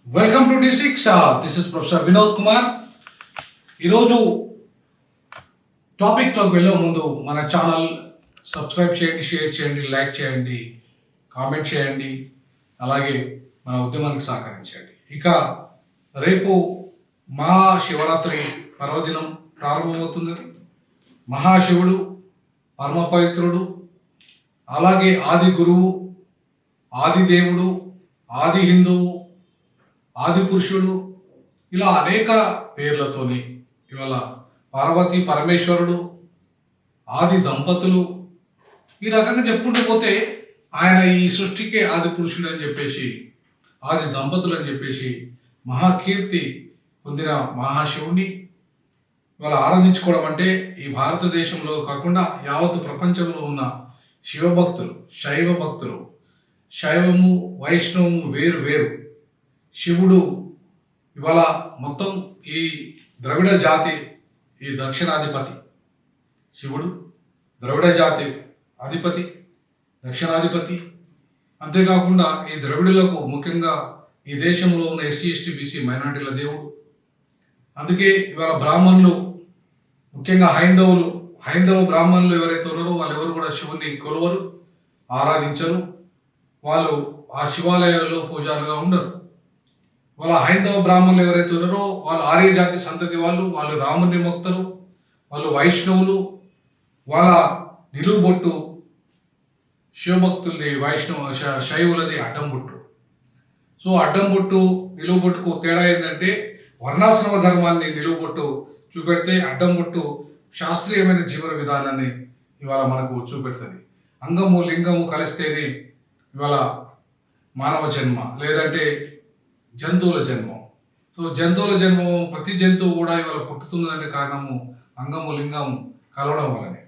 Welcome to D6. This is professor Vinod Kumar. ఈరోజు టాపిక్లోకి వెళ్ళే ముందు మన ఛానల్ సబ్స్క్రైబ్ చేయండి, షేర్ చేయండి, లైక్ చేయండి, కామెంట్ చేయండి, అలాగే మన ఉద్యమానికి సహకరించండి. ఇక రేపు మహాశివరాత్రి పర్వదినం ప్రారంభమవుతుంది. మహాశివుడు పరమ పవిత్రుడు, అలాగే ఆది గురువు, ఆది దేవుడు, ఆది హిందువు, ఆది పురుషుడు, ఇలా అనేక పేర్లతోని ఇవాళ పార్వతీ పరమేశ్వరుడు, ఆది దంపతులు, ఈ రకంగా చెప్పుకుంటూ పోతే ఆయన ఈ సృష్టికే ఆది పురుషుడు అని చెప్పేసి, ఆది దంపతులు అని చెప్పేసి మహాకీర్తి పొందిన మహాశివుణ్ణి ఇవాళ ఆరాధించుకోవడం అంటే ఈ భారతదేశంలో కాకుండా యావత్ ప్రపంచంలో ఉన్న శివభక్తులు, శైవ భక్తులు, శైవము వైష్ణవము వేరు వేరు. శివుడు ఇవాళ మొత్తం ఈ ద్రవిడ జాతి, ఈ దక్షిణాధిపతి శివుడు ద్రవిడ జాతి అధిపతి, దక్షిణాధిపతి. అంతేకాకుండా ఈ ద్రవిడులకు ముఖ్యంగా ఈ దేశంలో ఉన్న ఎస్సీ ఎస్టీ బీసీ మైనార్టీల దేవుడు. అందుకే ఇవాళ బ్రాహ్మణులు, ముఖ్యంగా హైందవ బ్రాహ్మణులు ఎవరైతే ఉన్నారో వాళ్ళు ఎవరు కూడా శివుని కొలవరు, ఆరాధించరు. వాళ్ళు ఆ శివాలయాల్లో పూజారులుగా ఉండరు. వాళ్ళ హైందవ బ్రాహ్మణులు ఎవరైతే ఉన్నారో వాళ్ళు ఆర్య జాతి సంతతి వాళ్ళు రాముని మొక్తరు, వాళ్ళు వైష్ణవులు. వాళ్ళ నిలువుబొట్టు శివభక్తులది, శైవులది అడ్డం బొట్టు. సో అడ్డం బొట్టు నిలువుబొట్టుకు తేడా ఏంటంటే వర్ణాశ్రమ ధర్మాన్ని నిలువుబొట్టు చూపెడితే అడ్డం బొట్టు శాస్త్రీయమైన జీవన విధానాన్ని ఇవాళ మనకు చూపెడుతుంది. అంగము లింగము కలిస్తేనే ఇవాళ మానవ జన్మ, లేదంటే జంతువుల జన్మం. సో జంతువుల జన్మం, ప్రతి జంతువు కూడా ఇవాళ పుట్టుతుందంటే కారణము అంగము లింగము కలవడం వల్లనే.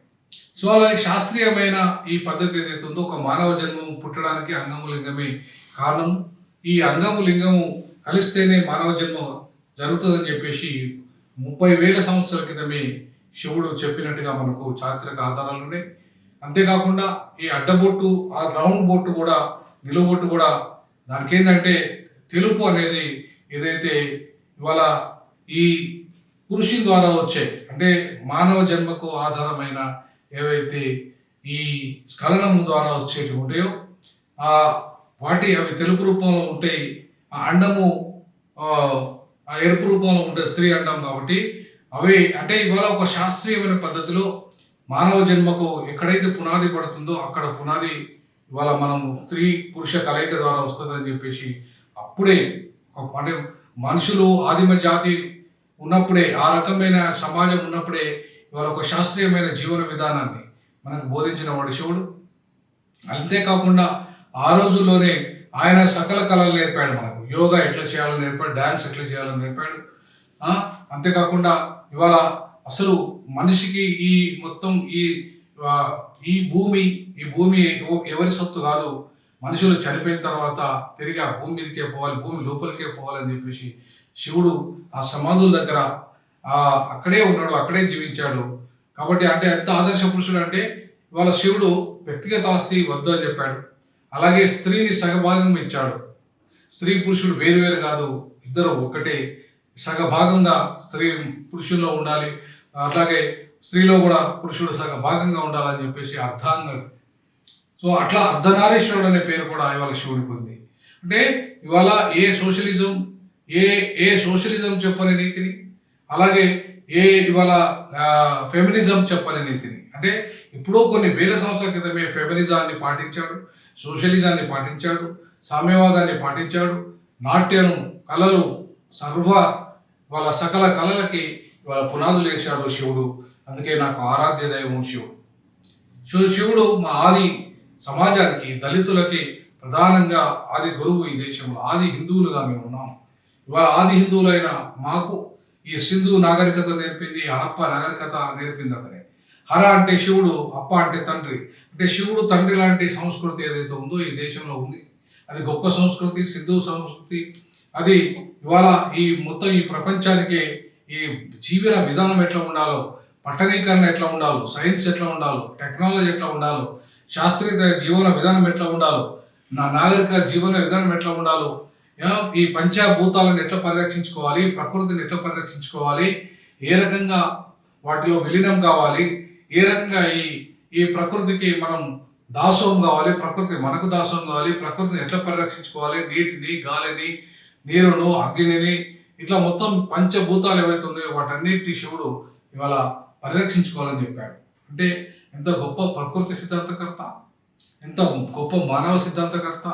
సో అలా శాస్త్రీయమైన ఈ పద్ధతి ఏదైతే ఉందో ఒక మానవ జన్మం పుట్టడానికి అంగము లింగమే కారణం. ఈ అంగము లింగము కలిస్తేనే మానవ జన్మ జరుగుతుందని చెప్పేసి 30,000 సంవత్సరాల క్రితమే శివుడు చెప్పినట్టుగా మనకు చారిత్రక ఆధారాలు ఉన్నాయి. అంతేకాకుండా ఈ అడ్డబొట్టు, ఆ రౌండ్ బొట్టు కూడా, నిలువు బొట్టు కూడా, దానికి ఏంటంటే తెలుపు అనేది ఏదైతే ఇవాళ ఈ పురుషుని ద్వారా వచ్చే, అంటే మానవ జన్మకు ఆధారమైన ఏవైతే ఈ స్ఖలనం ద్వారా వచ్చేవి ఉంటాయో అవి తెలుపు రూపంలో ఉంటాయి. ఆ అండము ఎరుపు రూపంలో ఉంటాయి, స్త్రీ అండం. కాబట్టి అవి అంటే ఇవాళ ఒక శాస్త్రీయమైన పద్ధతిలో మానవ జన్మకు ఎక్కడైతే పునాది పడుతుందో అక్కడ పునాది ఇవాళ మనం స్త్రీ పురుష కలయిక ద్వారా వస్తుందని చెప్పేసి అప్పుడే, అంటే మనుషులు ఆదిమ జాతి ఉన్నప్పుడే, ఆ రకమైన సమాజం ఉన్నప్పుడే ఇవాళ ఒక శాస్త్రీయమైన జీవన విధానాన్ని మనకు బోధించిన వాడు శివుడు. అంతేకాకుండా ఆ రోజుల్లోనే ఆయన సకల కళలు నేర్పాడు మనకు. యోగా ఎట్లా చేయాలో నేర్పాడు, డ్యాన్స్ ఎట్లా చేయాలో నేర్పాడు. అంతేకాకుండా ఇవాళ అసలు మనిషికి ఈ మొత్తం ఈ భూమి ఎవరి సొత్తు కాదు. మనుషులు చనిపోయిన తర్వాత తిరిగి ఆ భూమి మీదకే పోవాలి, భూమి లోపలికే పోవాలని చెప్పేసి శివుడు ఆ సమాధుల దగ్గర అక్కడే ఉన్నాడు, అక్కడే జీవించాడు. కాబట్టి అంటే ఎంత ఆదర్శ పురుషుడు అంటే ఇవాళ శివుడు వ్యక్తిగత ఆస్తి వద్దు అని చెప్పాడు. అలాగే స్త్రీని సగభాగం ఇచ్చాడు. స్త్రీ పురుషుడు వేరు కాదు, ఇద్దరు ఒకటే. సగభాగంగా స్త్రీ పురుషుల్లో ఉండాలి, అట్లాగే స్త్రీలో కూడా పురుషుడు సగభాగంగా ఉండాలని చెప్పేసి అర్థాంగం. సో అట్లా అర్ధనారీశ్వరుడు అనే పేరు కూడా ఇవాళ శివుడికి ఉంది. అంటే ఇవాళ ఏ సోషలిజం చెప్పని నీతిని, అలాగే ఇవాళ ఫెమినిజం చెప్పని నీతిని, అంటే ఇప్పుడు కొన్ని వేల సంవత్సరాల క్రితమే ఫెమినిజాన్ని పాటించాడు, సోషలిజాన్ని పాటించాడు, సామ్యవాదాన్ని పాటించాడు. నాట్యం, కళలు, వాళ్ళ సకల కళలకి ఇవాళ పునాదులు వేశాడు శివుడు. అందుకే నాకు ఆరాధ్య దైవం శివుడు. శివుడు మా ఆది సమాజానికి, దళితులకి ప్రధానంగా ఆది గురువు. ఈ దేశంలో ఆది హిందువులుగా మేము ఉన్నాం. ఇవాళ ఆది హిందువులైన మాకు ఈ సింధు నాగరికత నేర్పింది, హరప్ప నాగరికత నేర్పింది అతనే. హర అంటే శివుడు, అప్ప అంటే తండ్రి. అంటే శివుడు తండ్రి లాంటి సంస్కృతి ఏదైతే ఉందో ఈ దేశంలో ఉంది. అది గొప్ప సంస్కృతి, సింధు సంస్కృతి. అది ఇవాళ ఈ మొత్తం ఈ ప్రపంచానికి ఈ జీవన విధానం ఎట్లా ఉండాలో, పట్టణీకరణ ఎట్లా ఉండాలో, సైన్స్ ఎట్లా ఉండాలో, టెక్నాలజీ ఎట్లా ఉండాలో, శాస్త్రీయ జీవన విధానం ఎట్లా ఉండాలో, నాగరిక జీవన విధానం ఎట్లా ఉండాలో, ఈ పంచభూతాలను ఎట్లా పరిరక్షించుకోవాలి, ప్రకృతిని ఎట్లా పరిరక్షించుకోవాలి, ఏ రకంగా వాటిలో విలీనం కావాలి, ఏ రకంగా ఈ ప్రకృతికి మనం దాసోహం కావాలి, ప్రకృతి మనకు దాసోహం కావాలి, ప్రకృతిని ఎట్లా పరిరక్షించుకోవాలి, నీటిని, గాలిని, నీరును, అగ్నిని, ఇట్లా మొత్తం పంచభూతాలు ఏవైతే ఉన్నాయో వాటన్నిటిని శివుడు ఇవాళ పరిరక్షించుకోవాలని చెప్పాడు. అంటే ఎంత గొప్ప ప్రకృతి సిద్ధాంతకర్త, ఎంత గొప్ప మానవ సిద్ధాంతకర్త,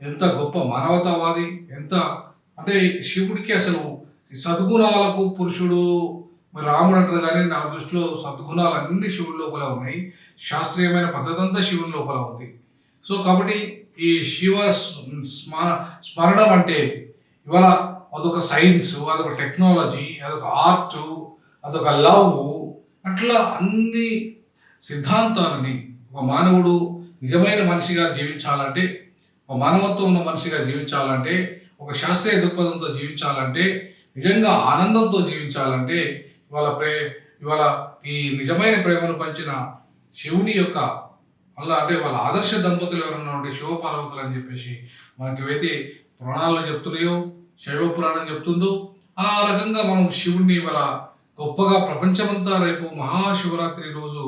ఎంత గొప్ప మానవతావాది, ఎంత అంటే శివుడికి అసలు సద్గుణాలకు పురుషుడు మరి రాముడు అంటారు. కానీ నా దృష్టిలో సద్గుణాలు అన్ని శివుడి లోపల ఉన్నాయి. శాస్త్రీయమైన పద్ధతి అంతా శివుని లోపల ఉంది. సో కాబట్టి ఈ శివ స్మరణం అంటే ఇవాళ అదొక సైన్స్, అదొక టెక్నాలజీ, అదొక ఆర్ట్, అదొక లవ్, అట్లా అన్ని సిద్ధాంతాలని ఒక మానవుడు నిజమైన మనిషిగా జీవించాలంటే, ఒక మానవత్వం ఉన్న మనిషిగా జీవించాలంటే, ఒక శాస్త్రీయ దృక్పథంతో జీవించాలంటే, నిజంగా ఆనందంతో జీవించాలంటే ఇవాళ ఈ నిజమైన ప్రేమను పంచిన శివుని యొక్క అంటే వాళ్ళ ఆదర్శ దంపతులు ఎవరన్నా ఉంటే శివపార్వతులు అని చెప్పేసి మనకి ఏవైతే పురాణాల్లో చెప్తున్నాయో, శైవ పురాణం చెప్తుందో, ఆ రకంగా మనం శివుణ్ణి ఇవాళ గొప్పగా ప్రపంచమంతా రేపు మహాశివరాత్రి రోజు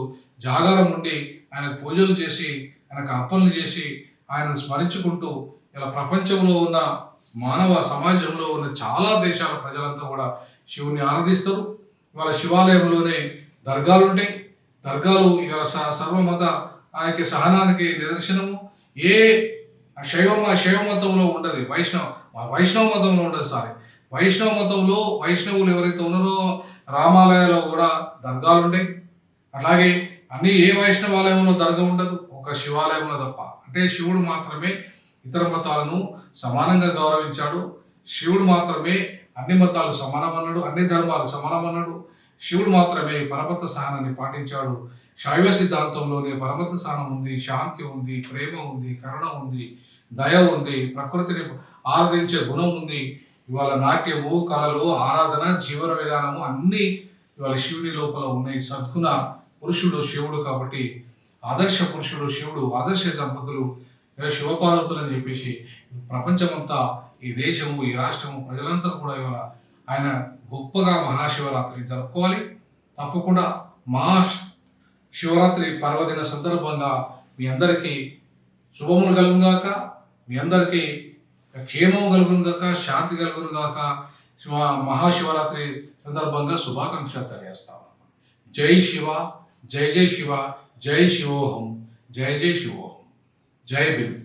జాగారం ఉండి ఆయనకు పూజలు చేసి, ఆయనకు అర్పణలు చేసి, ఆయనను స్మరించుకుంటూ ఇలా ప్రపంచంలో ఉన్న మానవ సమాజంలో ఉన్న చాలా దేశాల ప్రజలంతా కూడా శివుని ఆరాధిస్తారు. ఇవాళ శివాలయంలోనే దర్గాలు ఉంటాయి. దర్గాలు ఇవాళ సర్వమత ఆయనకి సహనానికి నిదర్శనము. ఏ శైవ మతంలో ఉండదు, వైష్ణవ మతంలో ఉండదు. వైష్ణవ మతంలో వైష్ణవులు ఎవరైతే ఉన్నారో రామాలయాలో కూడా దర్గాలు ఉంటాయి. అట్లాగే ఏ వైష్ణవాలయంలో దర్గా ఉండదు, ఒక శివాలయంలో తప్ప. అంటే శివుడు మాత్రమే ఇతర మతాలను సమానంగా గౌరవించాడు. శివుడు మాత్రమే అన్ని మతాలు సమానమన్నాడు, అన్ని ధర్మాలు సమానమన్నాడు. శివుడు మాత్రమే పరమత సహనాన్ని పాటించాడు. శైవ సిద్ధాంతంలోనే పరమత సహనం ఉంది, శాంతి ఉంది, ప్రేమ ఉంది, కరుణ ఉంది, దయ ఉంది, ప్రకృతిని ఆరాధించే గుణం ఉంది. ఇవాళ నాట్యము, కళలు, ఆరాధన, జీవన విధానము అన్నీ ఇవాళ శివుని లోపల ఉన్నాయి. సద్గుణ పురుషుడు శివుడు కాబట్టి ఆదర్శ పురుషుడు శివుడు, ఆదర్శ దంపతులు శివపార్వతులు అని చెప్పేసి ప్రపంచమంతా, ఈ దేశము, ఈ రాష్ట్రము, ప్రజలంతా కూడా ఇవాళ ఆయన గొప్పగా మహాశివరాత్రి జరుపుకోవాలి. తప్పకుండా శివరాత్రి పర్వదిన సందర్భంగా మీ అందరికీ శుభములు కలుగుగాక, మీ అందరికీ క్షేమము కలుగునుగాక, శాంతి కలుగునుగాక. మహాశివరాత్రి సందర్భంగా శుభాకాంక్షలు తెలియజేస్తాను. జై శివ, జై జై శివ, జై శివోహం, జై జై శివోహం, జై భీమ్.